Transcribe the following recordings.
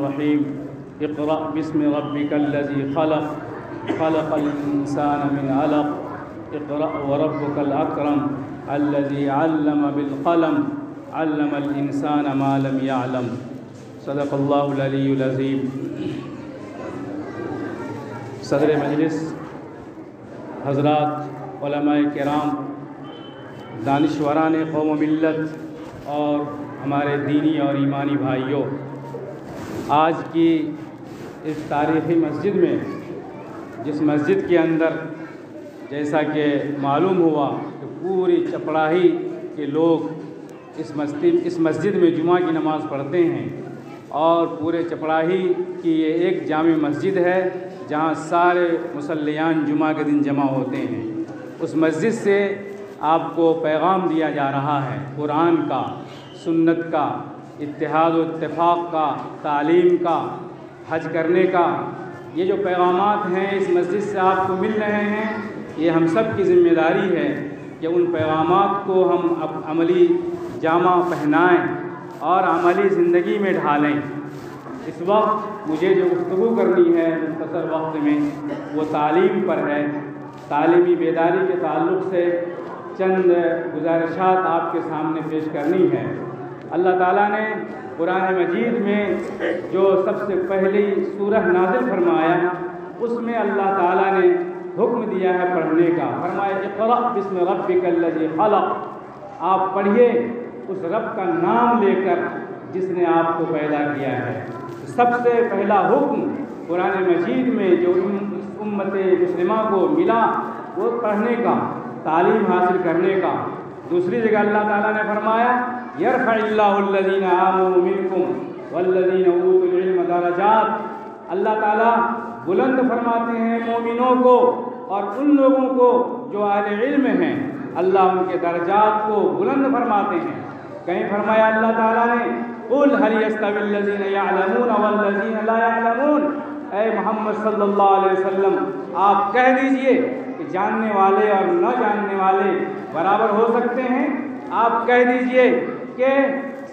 الرحيم اقرأ باسم ربك الذي خلق خلق الإنسان من علق اقرأ وربك الأكرم الذي علم بالقلم علم الإنسان ما لم يعلم صدق الله العلي العظيم۔ صدر مجلس، حضرات علماء کرام، دانشوران قوم و ملت اور ہمارے دینی اور ایمانی بھائیوں، آج کی اس تاریخی مسجد میں، جس مسجد کے اندر جیسا کہ معلوم ہوا کہ پوری چپڑاہی کے لوگ اس مسجد میں جمعہ کی نماز پڑھتے ہیں، اور پورے چپڑاہی کی یہ ایک جامع مسجد ہے جہاں سارے مصلیان جمعہ کے دن جمع ہوتے ہیں۔ اس مسجد سے آپ کو پیغام دیا جا رہا ہے قرآن کا، سنت کا، اتحاد و اتفاق کا، تعلیم کا، حج کرنے کا۔ یہ جو پیغامات ہیں اس مسجد سے آپ کو مل رہے ہیں، یہ ہم سب کی ذمہ داری ہے کہ ان پیغامات کو ہم عملی جامہ پہنائیں اور عملی زندگی میں ڈھالیں۔ اس وقت مجھے جو گفتگو کرنی ہے مختصر وقت میں، وہ تعلیم پر ہے۔ تعلیمی بیداری کے تعلق سے چند گزارشات آپ کے سامنے پیش کرنی ہے۔ اللہ تعالیٰ نے قرآن مجید میں جو سب سے پہلی سورہ نازل فرمایا، اس میں اللہ تعالیٰ نے حکم دیا ہے پڑھنے کا۔ فرمایا اقرأ باسم ربک الذی خلق، آپ پڑھیے اس رب کا نام لے کر جس نے آپ کو پیدا کیا ہے۔ سب سے پہلا حکم قرآن مجید میں جو امت مسلمہ کو ملا وہ پڑھنے کا، تعلیم حاصل کرنے کا۔ دوسری جگہ اللہ تعالیٰ نے فرمایا یرفع اللہ الذین آمنوا منکم والذین اوتوا العلم درجات، اللہ تعالیٰ بلند فرماتے ہیں مومنوں کو اور ان لوگوں کو جو اہل علم ہیں، اللہ ان کے درجات کو بلند فرماتے ہیں۔ کہیں فرمایا اللہ تعالیٰ نے قل هل يستوي الذين يعلمون والذين لا يعلمون، اے محمد صلی اللہ علیہ وسلم آپ کہہ دیجئے کہ جاننے والے اور نہ جاننے والے برابر ہو سکتے ہیں۔ آپ کہہ دیجئے کہ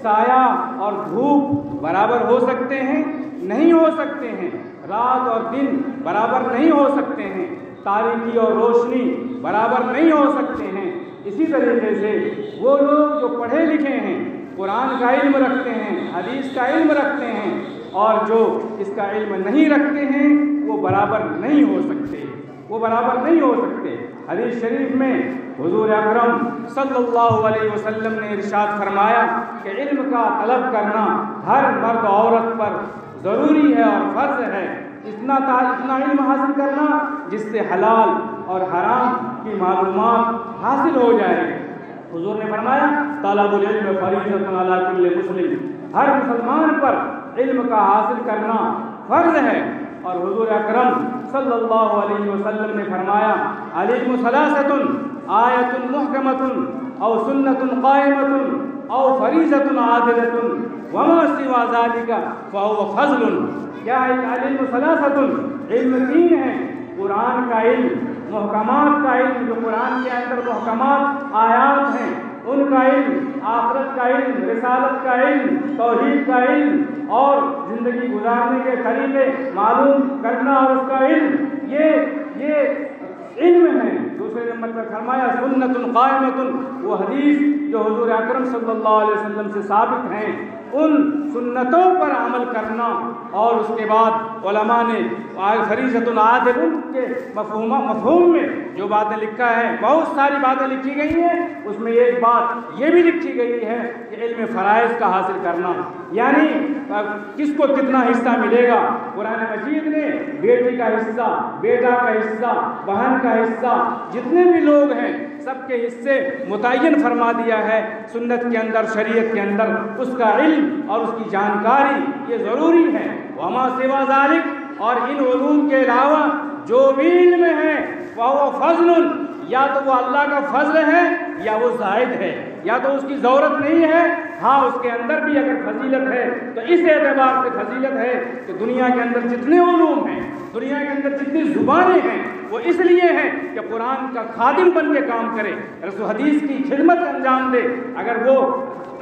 سایہ اور دھوپ برابر ہو سکتے ہیں؟ نہیں ہو سکتے ہیں۔ رات اور دن برابر نہیں ہو سکتے ہیں۔ تاریکی اور روشنی برابر نہیں ہو سکتے ہیں۔ اسی طریقے سے وہ لوگ جو پڑھے لکھے ہیں، قرآن کا علم رکھتے ہیں، حدیث کا علم رکھتے ہیں، اور جو اس کا علم نہیں رکھتے ہیں وہ برابر نہیں ہو سکتے، وہ برابر نہیں ہو سکتے۔ حدیث شریف میں حضور اکرم صلی اللہ علیہ وسلم نے ارشاد فرمایا کہ علم کا طلب کرنا ہر مرد عورت پر ضروری ہے اور فرض ہے۔ اتنا علم حاصل کرنا جس سے حلال اور حرام کی معلومات حاصل ہو جائے۔ حضور نے فرمایا طلب العلم فریضۃ علی کل مسلم، ہر مسلمان پر علم کا حاصل کرنا فرض ہے۔ اور حضور اکرم صلی اللہ علیہ وسلم نے فرمایا العلم ثلاثۃ آیۃ محکمۃ او سنۃ قائمۃ او فریضۃ عادلۃ وما سوى ذلك فهو فضل۔ کیا ہے العلم ثلاثۃ؟ علم تین ہیں، قرآن کا علم، محکمات کا علم جو قرآن کے اندر محکمات آیات ہیں ان کا علم، آخرت کا علم، رسالت کا علم، توحید کا علم، اور زندگی گزارنے کے طریقے معلوم کرنا اور اس کا علم، یہ علم ہے۔ دوسرے نمبر پر فرمایا سنت قائمۃ، وہ حدیث جو حضور اکرم صلی اللہ علیہ وسلم سے ثابت ہیں، ان سنتوں پر عمل کرنا۔ اور اس کے بعد علماء نے فریضۃ عادل کے مفہوم میں جو باتیں لکھا ہے، بہت ساری باتیں لکھی گئی ہیں، اس میں ایک بات یہ بھی لکھی گئی ہے کہ علم فرائض کا حاصل کرنا، یعنی کس کو کتنا حصہ ملے گا۔ قرآن مجید نے بیٹی کا حصہ، بیٹا کا حصہ، بہن کا حصہ، جتنے بھی لوگ ہیں سب کے حصے متعین فرما دیا ہے۔ سنت کے اندر، شریعت کے اندر اس کا علم اور اس کی جانکاری یہ ضروری ہے۔ وما سوا ذالک، اور ان علوم کے علاوہ جو بھی علم ہے وہ فضل، یا تو وہ اللہ کا فضل ہے یا وہ زائد ہے، یا تو اس کی ضرورت نہیں ہے، ہاں اس کے اندر بھی اگر فضیلت ہے تو اس اعتبار سے فضیلت ہے کہ دنیا کے اندر جتنے علوم ہیں، دنیا کے اندر جتنی زبانیں ہیں، وہ اس لیے ہیں کہ قرآن کا خادم بن کے کام کرے، رسول حدیث کی خدمت انجام دے۔ اگر وہ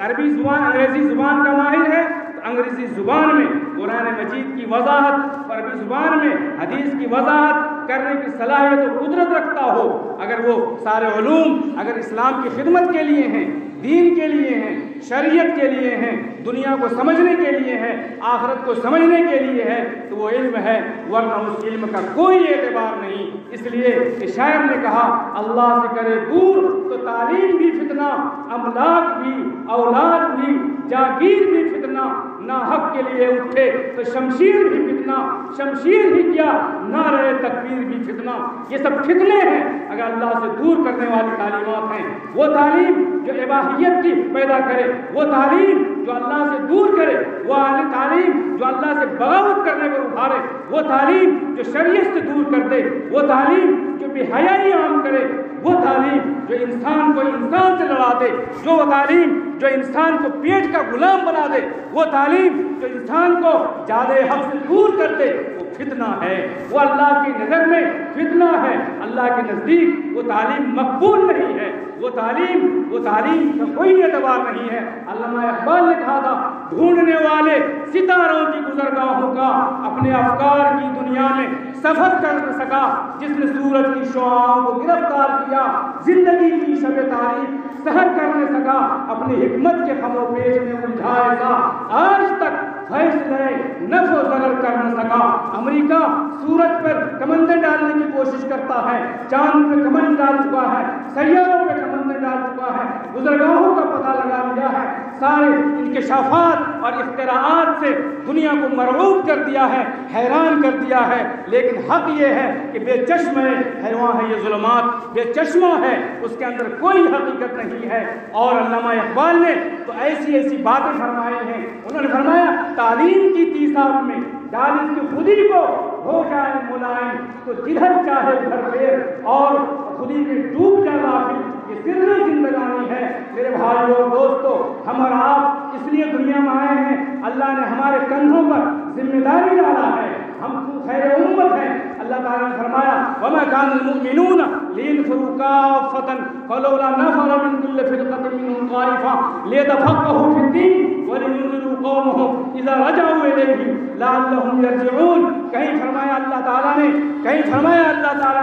عربی زبان، انگریزی زبان کا ماہر ہے تو انگریزی زبان میں قرآن مجید مجید کی وضاحت اور عربی زبان میں حدیث کی وضاحت کرنے کی صلاحیت و قدرت رکھتا ہو، اگر وہ سارے علوم اگر اسلام کی خدمت کے لیے ہیں، دین کے لیے ہیں، شریعت کے لیے ہیں، دنیا کو سمجھنے کے لیے ہے، آخرت کو سمجھنے کے لیے ہے، تو وہ علم ہے، ورنہ اس علم کا کوئی اعتبار نہیں۔ اس لیے کہ شاعر نے کہا اللہ سے کرے دور تو تعلیم بھی فتنہ، املاک بھی، اولاد بھی، جاگیر بھی فتنہ، نہ حق کے لیے اٹھے تو شمشیر بھی فتنہ، شمشیر ہی کیا نعرہ تکبیر بھی فتنہ۔ یہ سب فتنے ہیں اگر اللہ سے دور کرنے والی تعلیمات ہیں۔ وہ تعلیم جو اباحیت کی پیدا کرے، وہ تعلیم جو اللہ سے دور کرے، وہ تعلیم جو اللہ سے بغاوت کرنے پر ابھارے، وہ تعلیم جو شریعت سے دور کر دے، وہ تعلیم جو بے حیائی عام کرے، وہ تعلیم جو انسان کو انسان سے لڑا دے، جو وہ تعلیم جو انسان کو پیٹ کا غلام بنا دے، وہ تعلیم جو انسان کو جادے حق سے دور کر دے، وہ فتنہ ہے، وہ اللہ کی نظر میں فتنہ ہے، اللہ کے نزدیک وہ تعلیم مقبول نہیں ہے، وہ تعلیم کا کوئی اعتبار نہیں ہے۔ علامہ اقبال نے کہا تھا ڈھونڈنے والے ستاروں کی گزرگاہوں کا اپنے افکار کی دنیا میں سفر کر نہ سکا، جس نے سورج کی شعاعوں کو گرفتار کیا، زندگی کی شب تاریخ سحر کر نہ سکا، اپنی حکمت کے خم و پیش میں الجھا ایسا آج تک فیصلے نفع و ضرر کر نہ سکا۔ امریکہ سورج پر کمندیں ڈالنے کی کوشش کرتا ہے، چاند پہ کمند ڈال چکا ہے، سیاروں پہ کمندیں ڈال چکا ہے، گزرگاہوں کا پتہ لگا لیا ہے، سارے انکشافات اور اختراعات سے دنیا کو مرعوب کر دیا ہے، حیران کر دیا ہے، لیکن حق یہ ہے کہ بے چشم حیوان ہے یہ ظلمات، بے چشمہ ہے، اس کے اندر کوئی حقیقت نہیں ہے۔ اور علامہ اقبال نے تو ایسی باتیں فرمائی ہیں، انہوں نے فرمایا تعلیم کی تیزاب میں ڈال اس کی خودی کو ہو جائے ملائم، تو جدھر چاہے ادھر پھیر اور خودی میں ڈوب جا غافل، یہ سر زندگانی ہے۔ میرے بھائیو اور دوستو، ہم اور آپ اس لیے دنیا میں آئے ہیں، اللہ نے ہمارے کندھوں پر ذمہ داری ڈالا ہے، ہم خیر امت ہیں۔ اللہ تعالیٰ نے فرمایا وَمَا كَانَ الْمُؤْمِنُونَ لِيَنْفِرُوا كَافَّةً فَلَوْلَا نَفَرَ مِنْ كُلِّ فِرْقَةٍ مِّنْهُمْ طَائِفَةٌ لِيَتَفَقَّهُوا فِي الدِّينِ وَلِيُنذِرُوا قَوْمَهُمْ إِذَا رَجَعُوا إِلَيْهِمْ لَعَلَّهُمْ يَرْجِعُونَ۔ کہیں فرمایا اللہ تعالیٰ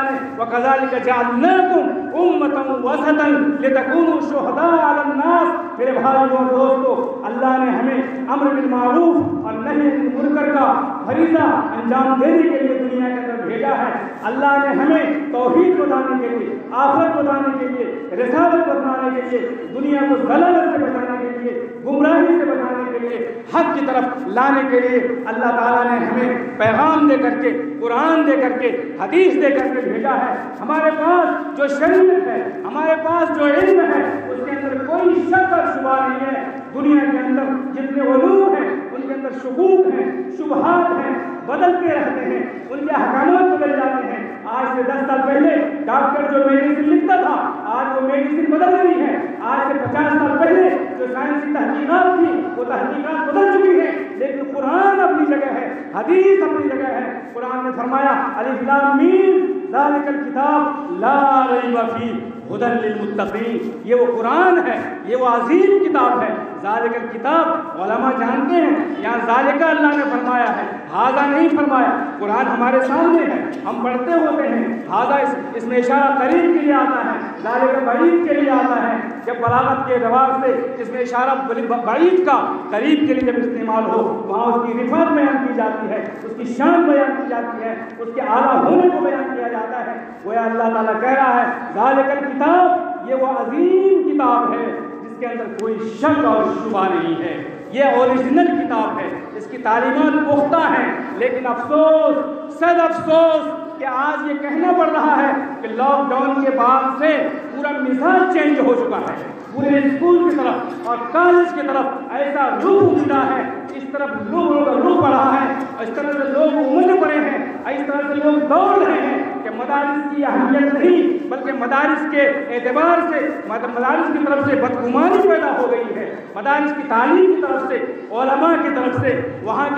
نے وَكَذَلِكَ جَعَلْنَاكُمْ أُمَّةً وَسَطًا لِتَكُونُوا شُهَدَاءَ عَلَى النَّاسِ۔ میرے بھائیو اور دوستو، اللہ نے ہمیں امر بالمعروف اور نہی عن المنکر کا فریضہ انجام دینے کے لیے دنیا کے اندر بھیجا ہے۔ اللہ نے ہمیں توحید بتانے کے لیے، آخرت بتانے کے لیے، رسالت بتانے کے لیے، دنیا کو ضلالت سے بچانے کے لیے، گمراہی سے بچانے کے لیے، حق کی طرف لانے کے لیے اللہ تعالیٰ نے ہمیں پیغام دے کر کے، قرآن دے کر کے، حدیث دے کر کے بھیجا ہے۔ ہمارے پاس جو شریعت ہے، ہمارے پاس جو علم ہے، اس کے اندر کوئی شک اور شبہ نہیں ہے۔ دنیا کے اندر جتنے علوم ہیں ان کے اندر شکوک ہیں، شبہات ہیں، بدلتے رہتے ہیں، ان کے احکامات بدل جاتے ہیں۔ آج سے 10 سال پہلے ڈاکٹر جو میڈیسن لکھتا تھا، آج وہ میڈیسن بدل رہی ہے۔ آج سے 50 سال پہلے جو سائنسی تحقیقات تھی، وہ تحقیقات بدل چکی ہیں، لیکن قرآن اپنی جگہ ہے، حدیث اپنی جگہ ہے۔ قرآن نے فرمایا الف لام میم ذالک الکتاب لا ریب فیہ ھدی للمتقین۔ یہ وہ قرآن ہے، یہ وہ عظیم کتاب ہے۔ ذالک الکتاب علماء جانتے ہیں، یہاں ذالکہ اللہ نے فرمایا ہے، ھذا نہیں فرمایا۔ قرآن ہمارے سامنے ہے، ہم پڑھتے ہوتے ہیں، ھذا اس میں اشارہ قریب کے لیے آتا ہے، ذالک بعید کے لیے آتا ہے۔ جب بلاغت کے اعتبار سے اس میں اشارہ بعید کا قریب کے لیے جب استعمال ہو، وہاں اس کی رفعت بیان کی جاتی ہے، اس کی شان بیان کی جاتی ہے، اس کے اعلیٰ ہونے کو بیان کیا جاتا ہے۔ گویا اللہ تعالیٰ کہہ رہا ہے ذالک الکتاب، یہ وہ عظیم کتاب ہے جس کے اندر کوئی شک اور شبہ نہیں ہے۔ یہ اوریجنل کتاب ہے، اس کی تعلیمات پختہ ہیں، لیکن افسوس، صد افسوس کہ آج یہ کہنا پڑ رہا ہے کہ لاک ڈاؤن کے بعد سے پورا مزاج چینج ہو چکا ہے، پورے اسکول کی طرف اور کالج کی طرف ایسا رخ ملا ہے، اس طرف لوگوں کا رخ بڑھا ہے، اس طرح سے لوگ امنڈ پڑے ہیں، اس طرح سے لوگ دوڑ رہے ہیں کہ مدارس کی اہمیت نہیں بلکہ مدارس کے اعتبار سے مدارس کی طرف سے بدگمانی پیدا ہو گئی ہے، مدارس کی تعلیم کی طرف سے، علماء کی طرف سے، وہاں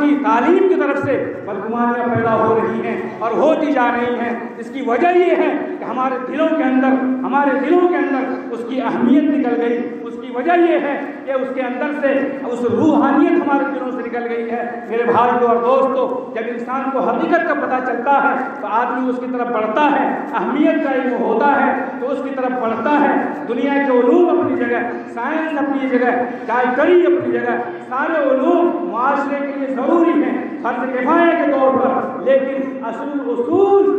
کی تعلیم کی طرف سے بدگمانیاں پیدا ہو رہی ہیں اور ہوتی جا رہی ہیں۔ اس کی وجہ یہ ہے کہ ہمارے دلوں کے اندر اس کی اہمیت نکل گئی، اس کی وجہ یہ ہے کہ اس کے اندر سے اس روحانیت ہمارے دلوں سے نکل گئی ہے۔ میرے بھائیوں اور دوستوں، جب انسان کو حقیقت کا پتہ چلتا ہے تو آدمی اس کی طرف بڑھتا ہے، اہمیت کا علم ہوتا ہے تو اس کی طرف بڑھتا ہے۔ دنیا کے علوم اپنی جگہ، سائنس اپنی جگہ، ڈاکٹری اپنی جگہ، سارے علوم معاشرے کے لیے ضروری ہیں فرض کفایہ کے طور پر، لیکن اصول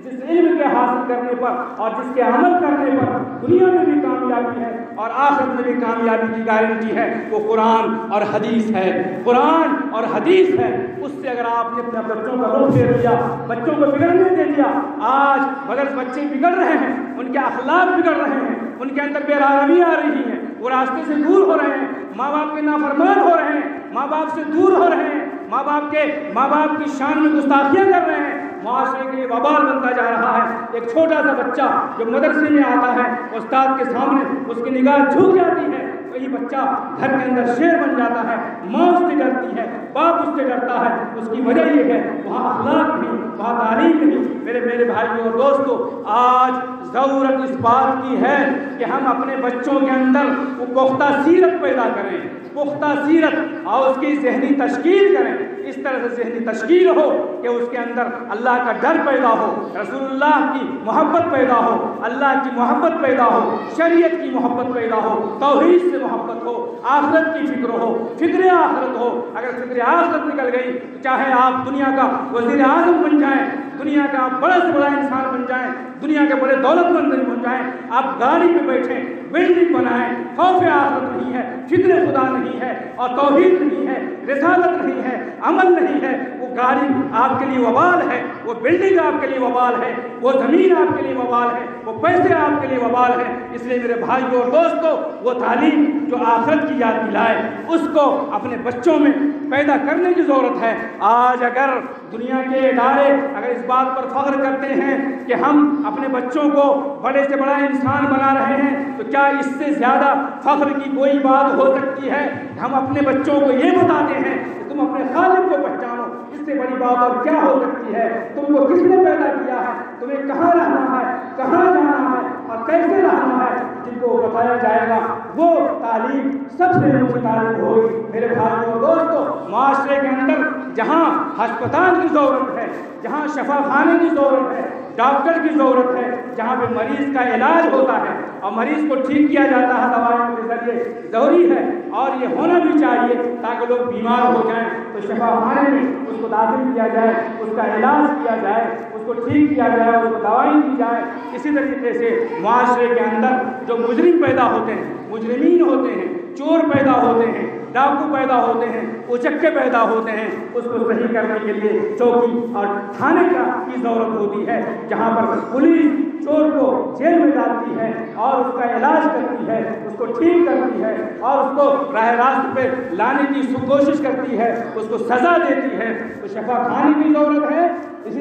جس علم کے حاصل کرنے پر اور جس کے عمل کرنے پر دنیا میں بھی کامیابی ہے اور آخرت میں بھی کامیابی کی گارنٹی ہے، وہ قرآن اور حدیث ہے۔ قرآن اور حدیث ہے، اس سے اگر آپ نے اپنے بچوں کا رخ پھیر دیا، بچوں کو بگڑنے دے دیا، آج مگر بچے بگڑ رہے ہیں، ان کے اخلاق بگڑ رہے ہیں، ان کے اندر بے رحمی آ رہی ہے، وہ راستے سے دور ہو رہے ہیں، ماں باپ کے نافرمان ہو رہے ہیں، ماں باپ سے دور ہو رہے ہیں، ماں باپ کی شان میں گستاخیاں کر رہے ہیں، معاشرے کے لیے وبال بنتا جا رہا ہے۔ ایک چھوٹا سا بچہ جو مدرسے میں آتا ہے، استاد کے سامنے اس کی نگاہ جھک جاتی ہے، وہی بچہ گھر کے اندر شیر بن جاتا ہے، ماں اس سے ڈرتی ہے، باپ اس سے ڈرتا ہے۔ اس کی وجہ یہ ہے وہاں اخلاق نہیں، وہاں تعلیم نہیں۔ میرے بھائیوں اور دوستوں، آج ضرورت اس بات کی ہے کہ ہم اپنے بچوں کے اندر وہ پختہ سیرت پیدا کریں، پختہ سیرت، اور اس کی ذہنی تشکیل کریں، اس طرح سے ذہنی تشکیل ہو کہ اس کے اندر اللہ کا ڈر پیدا ہو، رسول اللہ کی محبت پیدا ہو، اللہ کی محبت پیدا ہو، شریعت کی محبت پیدا ہو، توحید سے محبت ہو، آخرت کی فکر ہو، فکر آخرت ہو۔ اگر فکر آخرت نکل گئی تو چاہے آپ دنیا کا وزیر اعظم بن جائیں، دنیا کا آپ بڑے سے بڑا انسان بن جائیں، دنیا کے بڑے دولت مند بن جائیں، آپ گاڑی پہ بیٹھیں، بلڈنگ بنائیں، خوف آخرت نہیں ہے، فکر خدا نہیں ہے، اور توحید نہیں ہے، رسالت نہیں ہے، عمل نہیں ہے، وہ گاڑی آپ کے لیے وبال ہے، وہ بلڈنگ آپ کے لیے وبال ہے، وہ زمین آپ کے لیے وبال ہے، وہ پیسے آپ کے لیے وبال ہے۔ اس لیے میرے بھائیوں اور دوستوں، وہ تعلیم جو آخرت کی یاد دلائے، اس کو اپنے بچوں میں پیدا کرنے کی ضرورت ہے۔ آج اگر دنیا کے ادارے اگر اس بات پر فخر کرتے ہیں کہ ہم اپنے بچوں کو بڑے سے بڑا انسان بنا رہے ہیں، تو کیا اس سے زیادہ فخر کی کوئی بات ہو سکتی ہے؟ ہم اپنے بچوں کو یہ بتاتے ہیں کہ تم اپنے خالق کو پہچانو، اس سے بڑی بات اور کیا ہو سکتی ہے؟ تم کو کس نے پیدا کیا ہے، تمہیں کہاں رہنا ہے، کہاں جانا ہے اور کیسے رہنا ہے، جن کو بتایا جائے گا، وہ تعلیم سب سے اونچی تعلیم ہوگی۔ میرے بھائیوں اور دوستوں، معاشرے کے اندر جہاں ہسپتال کی ضرورت ہے، جہاں شفا خانے کی ضرورت ہے، ڈاکٹر کی ضرورت ہے، جہاں پہ مریض کا علاج ہوتا ہے اور مریض کو ٹھیک کیا جاتا ہے دوائیوں کے ذریعے، ضروری ہے اور یہ ہونا بھی چاہیے تاکہ لوگ بیمار ہو جائیں تو شفا خانے میں اس کو داخل کیا جائے، اس کا علاج کیا جائے، اس کو ٹھیک کیا جائے، اس کو دوائی دی جائے۔ اسی طریقے سے معاشرے کے اندر جو مجرم پیدا ہوتے ہیں، مجرمین ہوتے ہیں، چور پیدا ہوتے ہیں، ڈاکو پیدا ہوتے ہیں، اچکے پیدا ہوتے ہیں، اس کو صحیح کرنے کے لیے چوکی اور تھانے کی ضرورت ہوتی ہے، جہاں پر پولیس چور کو جیل میں ڈالتی ہے اور اس کا علاج کرتی ہے، اس کو ٹھیک کرتی ہے اور اس کو راہ راست پہ لانے کی کوشش کرتی ہے، اس کو سزا دیتی ہے۔ تو شفا خانے کی ضرورت ہے، اسی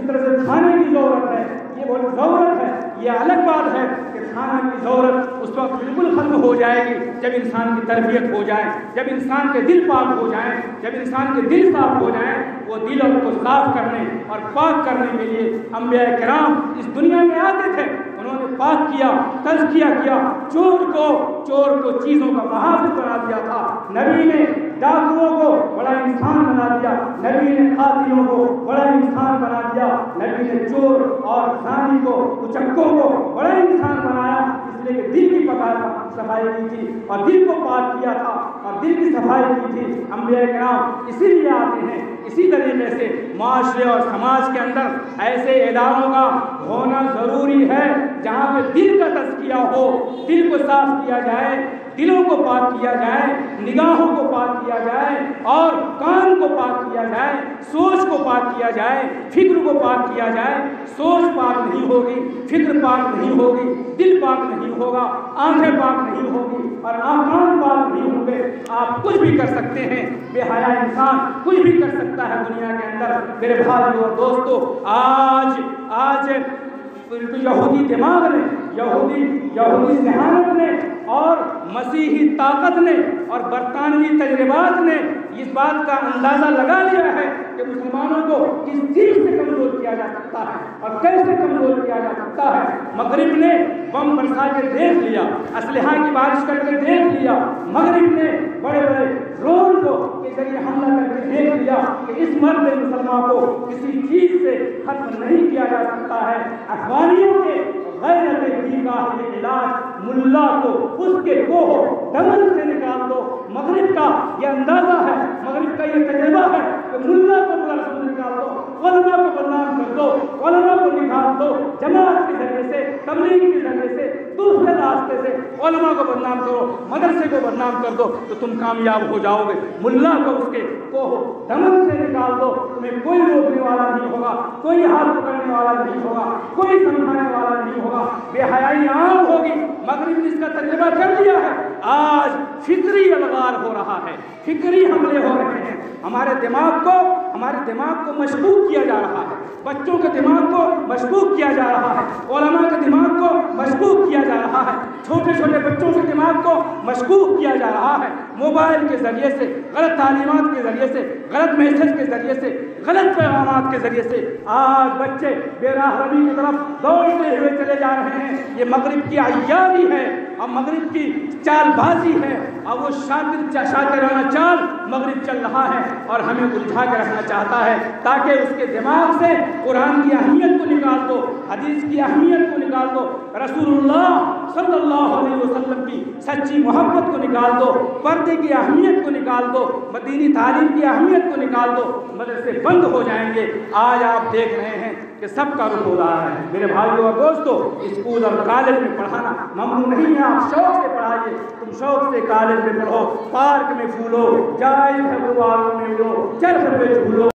طرح سے تھانے کی ضرورت ہے۔ یہ بہت ضرورت ہے، یہ الگ بات ہے کہ تھانہ کی ضرورت اس وقت بالکل ختم ہو جائے گی جب انسان کی تربیت ہو جائے، جب انسان کے دل پاک ہو جائیں، جب انسان کے دل صاف ہو جائیں۔ وہ دل کو صاف کرنے اور پاک کرنے کے لیے انبیاء کرام اس دنیا میں آتے تھے، انہوں نے پاک کیا، تزکیہ کیا، چور کو چیزوں کا محافظ بنا دیا تھا، نبی نے ڈاکوؤں کو بڑا انسان بنا دیا، نبی نے قاتلوں کو بڑا انسان بنا دیا، نبی نے چور اور زانی کو، اچکوں کو بڑا انسان بنایا، اس لیے کہ دل کی صفائی کی تھی اور دل کو پاک کیا تھا اور دل کی صفائی کی تھی۔ انبیاء کرام اسی لیے آتے ہیں۔ اسی طریقے سے معاشرے اور سماج کے اندر ایسے اداروں کا ہونا ضروری ہے جہاں پہ دل کا تزکیہ ہو، دل کو صاف کیا جائے، دلوں کو پاک کیا جائے، نگاہوں کو پاک کیا جائے اور کان کو پاک کیا جائے، سوچ کو پاک کیا جائے، فکر کو پاک کیا جائے۔ سوچ پاک نہیں ہوگی، فکر پاک نہیں ہوگی، دل پاک نہیں ہوگا، آنکھیں پاک نہیں ہوگی اور کان پاک نہیں ہوں گے، آپ کچھ بھی کر سکتے ہیں۔ بے حیا انسان کچھ بھی کر سکتا ہے دنیا کے اندر۔ میرے بھائیوں اور دوستوں، آج یہودی دماغ نے، یہودی ذہانت نے اور مسیحی طاقت نے اور برطانوی تجربات نے اس بات کا اندازہ لگا لیا ہے کہ مسلمانوں کو کس چیز سے کمزور کیا جا سکتا ہے اور کیسے کمزور کیا جا سکتا ہے۔ مغرب نے بم برسا کے دیکھ لیا، اسلحہ کی بارش کر کے دیکھ لیا، مغرب نے بڑے بڑے ڈرون کے ذریعے حملہ کر کے دیکھ لیا کہ اس مرد مسلمان کو کسی چیز سے ختم نہیں کیا جا سکتا ہے۔ افغانیوں کے غیرت دیگاہ کے علاج ملا کو اس کے کوہ دمن سے نکال دو۔ مغرب کا یہ اندازہ ہے، مغرب کا یہ تجربہ ہے کہ ملا کو رسول نکال دو، علماء کو بدنام کر دو، علماء کو نکال دو، جماعت کے ذریعے سے، تبلیغ کے ذریعے سے، دوسرے راستے سے علماء کو بدنام کرو، مدرسے کو بدنام کر دو تو تم کامیاب ہو جاؤ گے۔ ملا کو اس کے کوہ دمن سے نکال دو، تمہیں کوئی روکنے والا نہیں ہوگا، کوئی ہاتھ پکڑنے والا نہیں ہوگا، کوئی سمجھانے والا نہیں ہوگا، بے حیائی عام ہوگی۔ مغرب نے اس کا تجربہ کر لیا ہے، آج فکری الغار ہو رہا ہے، فکری حملے ہو رہے ہیں، ہمارے دماغ کو مشکوک کیا جا رہا ہے، بچوں کے دماغ کو مشکوک کیا جا رہا ہے، علماء کے دماغ کو مشکوک کیا جا رہا ہے، چھوٹے چھوٹے بچوں کے دماغ کو مشکوک کیا جا رہا ہے۔ موبائل کے ذریعے سے، غلط تعلیمات کے ذریعے سے، غلط میسج کے ذریعے سے، غلط پیغامات کے ذریعے سے آج بچے بے راہ روی کی طرف دوڑتے ہوئے چلے جا رہے ہیں۔ یہ مغرب کی عیاری ہے اور مغرب کی چال بازی ہے، اور وہ شاطرانہ چال مغرب چل رہا ہے اور ہمیں الجھا کے رکھنا چاہتا ہے تاکہ اس کے دماغ سے قرآن کی اہمیت کو نکال دو، حدیث کی اہمیت کو نکال دو، رسول اللہ صلی اللہ علیہ وسلم کی سچی محبت کو نکال دو، پردے کی اہمیت کو نکال دو، دینی تعلیم کی اہمیت کو نکال دو، مدرسے بند ہو جائیں گے۔ آج آپ دیکھ رہے ہیں کہ سب کا رخ ہو رہا ہے۔ میرے بھائیوں اور دوستو، اسکول اور کالج میں پڑھانا ممنوع نہیں ہے، آپ شوق سے پڑھائیے، تم شوق سے کالج میں پڑھو، پارک میں پھولو، جائز ہے غباروں میں اڑو، چرخ پہ جھولو۔